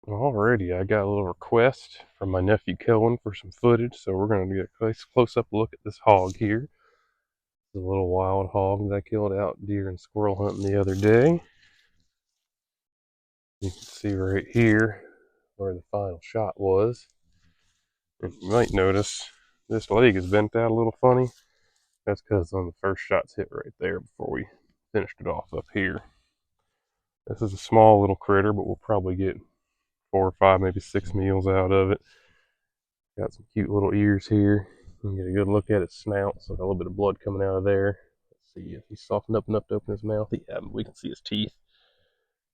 Alrighty, I got a little request from my nephew Kelvin for some footage, so we're going to get a nice close-up look at this hog here. It's a little wild hog that I killed out deer and squirrel hunting the other day. You can see right here where the final shot was. And you might notice this leg is bent out a little funny. That's because one of the first shots hit right there before we finished it off up here. This is a small little critter, but we'll probably get 4 or 5, maybe 6 meals out of it. Got some cute little ears here. You can get a good look at its snout. So got a little bit of blood coming out of there. Let's see if he's softened up enough to open his mouth. Yeah, we can see his teeth.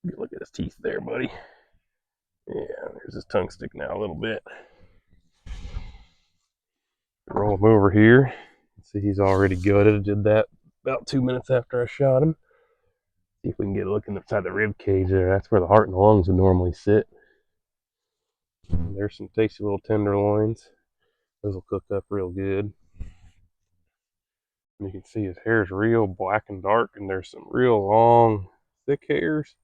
Get a look at his teeth there, buddy. Yeah, there's his tongue sticking out a little bit. Roll him over here. See, he's already gutted. I did that about 2 minutes after I shot him. See if we can get a look inside the rib cage there. That's where the heart and the lungs would normally sit. And there's some tasty little tenderloins. Those will cook up real good. And you can see his hair is real black and dark, and there's some real long, thick hairs.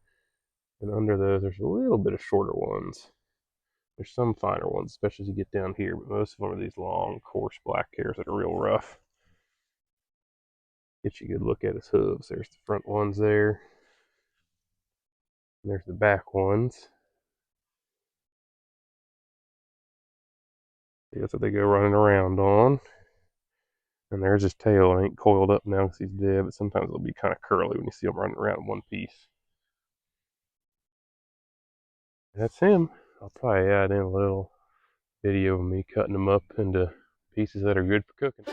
And under those, there's a little bit of shorter ones. There's some finer ones, especially as you get down here, but most of them are these long, coarse black hairs that are real rough. Get you a good look at his hooves. There's the front ones there. And there's the back ones. See, that's what they go running around on. And there's his tail. It ain't coiled up now because he's dead, but sometimes it'll be kind of curly when you see him running around in one piece. That's him. I'll probably add in a little video of me cutting them up into pieces that are good for cooking.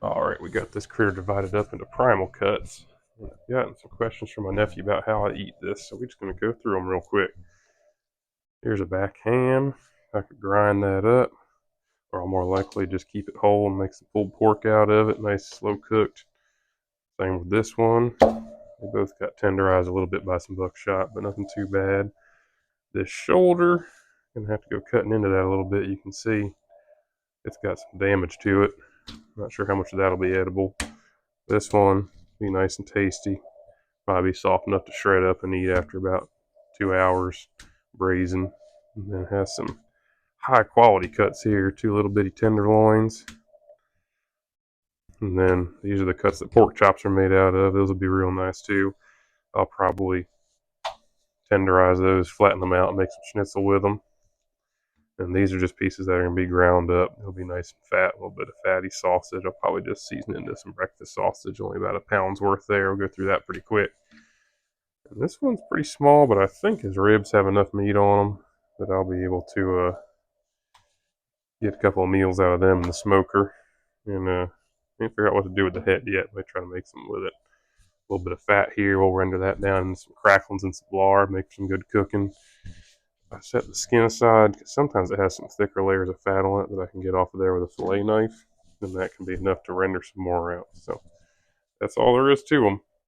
Alright, we got this critter divided up into primal cuts. I've gotten some questions from my nephew about how I eat this, so we're just going to go through them real quick. Here's a back ham. I could grind that up, or I'll more likely just keep it whole and make some pulled pork out of it, nice slow cooked. Same with this one. They both got tenderized a little bit by some buckshot, but nothing too bad. This shoulder, gonna have to go cutting into that a little bit. You can see it's got some damage to it. Not sure how much of that'll be edible. This one be nice and tasty. Probably be soft enough to shred up and eat after about 2 hours braising. And then it has some high quality cuts here, 2 little bitty tenderloins. And then these are the cuts that pork chops are made out of. Those will be real nice too. I'll probably tenderize those, flatten them out, and make some schnitzel with them. And these are just pieces that are going to be ground up. They'll be nice and fat, a little bit of fatty sausage. I'll probably just season into some breakfast sausage, only about a pound's worth there. We'll go through that pretty quick. And this one's pretty small, but I think his ribs have enough meat on them that I'll be able to get a couple of meals out of them in the smoker. And can't figure out what to do with the head yet. I might try to make some with it. A little bit of fat here. We'll render that down into some cracklings and some lard, make some good cooking. I set the skin aside because sometimes it has some thicker layers of fat on it that I can get off of there with a fillet knife. Then that can be enough to render some more out. So that's all there is to them.